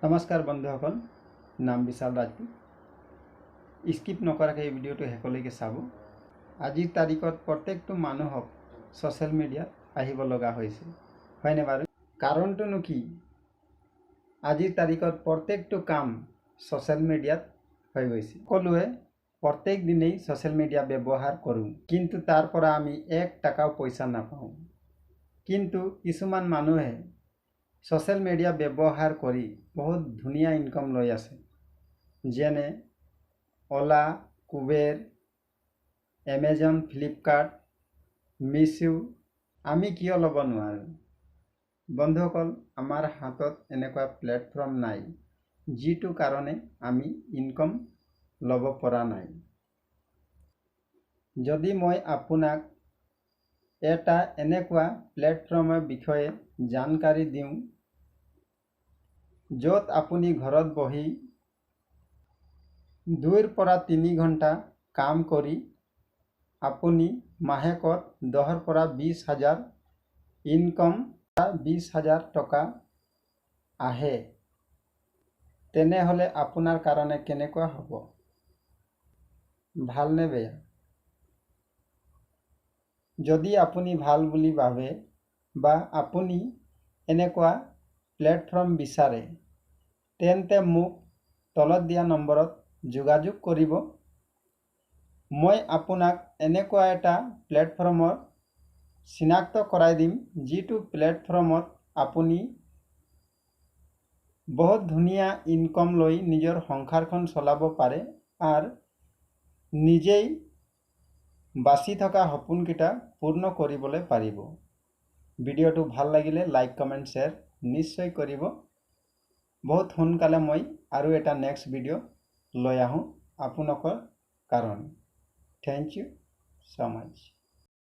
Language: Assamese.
नमस्कार बंधुসকল नाम विशाल राजपूत स्किप नकराके এই ভিডিওটো হেকলৈকে চাব। আজিৰ তাৰিখত প্ৰত্যেকটো মানুহক সোশ্যাল মিডিয়াত আহিব লগা হৈছে হয়নে বাৰু? কাৰণটো কি? আজিৰ তাৰিখত প্ৰত্যেকটো কাম সোশ্যাল মিডিয়াত হৈ গৈছে। সকলোৱে প্ৰত্যেক দিনেই সোশ্যাল মিডিয়া ব্যৱহাৰ কৰোঁ, কিন্তু তাৰ পৰা আমি 1 টাকাও পইচা নাপাওঁ। কিন্তু কিছুমান মানুহে সোশ্যাল মিডিয়া ব্যৱহাৰ কৰি বহুত ধুনীয়া ইনকাম লৈ আছে, যেনে ওলা, কুবেৰ, এমেজন, ফ্লিপকাৰ্ট, মিছো। আমি কিয় ল'ব নোৱাৰোঁ? বন্ধুসকল, আমাৰ হাতত এনেকুৱা প্লেটফৰ্ম নাই যিটো কাৰণে আমি ইনকাম ল'ব পৰা নাই। যদি মই আপোনাক এটা এনেকুৱা প্লেটফৰ্মৰ বিষয়ে জানকাৰী দিওঁ য'ত আপুনি ঘৰত বহি 2 পৰা 3 ঘণ্টা কাম কৰি আপুনি মাহেকত 10 পৰা 20 হাজাৰ ইনকাম 20,000 টকা আহে, তেনেহ'লে আপোনাৰ কাৰণে কেনেকুৱা হ'ব? ভাল নে বেয়া? যদি আপুনি ভাল বুলি ভাবে বা আপুনি এনেকুৱা প্লেটফৰ্ম বিচাৰে, তেন্তে মোক তলত দিয়া নম্বৰত যোগাযোগ কৰিব। মই আপোনাক এনেকুৱা এটা প্লেটফৰ্মৰ চিনাক্ত কৰাই দিম যিটো প্লেটফৰ্মত আপুনি বহুত ধুনীয়া ইনকাম লৈ নিজৰ সংসাৰখন চলাব পাৰে আৰু নিজেই বাচি থকা সপোনকেইটা পূৰ্ণ কৰিবলৈ পাৰিব। ভিডিওটো ভাল লাগিলে লাইক, কমেণ্ট, শ্বেয়াৰ নিশ্চয় কৰিব। बहुत সোনকালে মই আৰু এটা নেক্সট ভিডিও লৈ আহোঁ আপোনালোকৰ কাৰণে। থ্যাংক ইউ সো মাচ।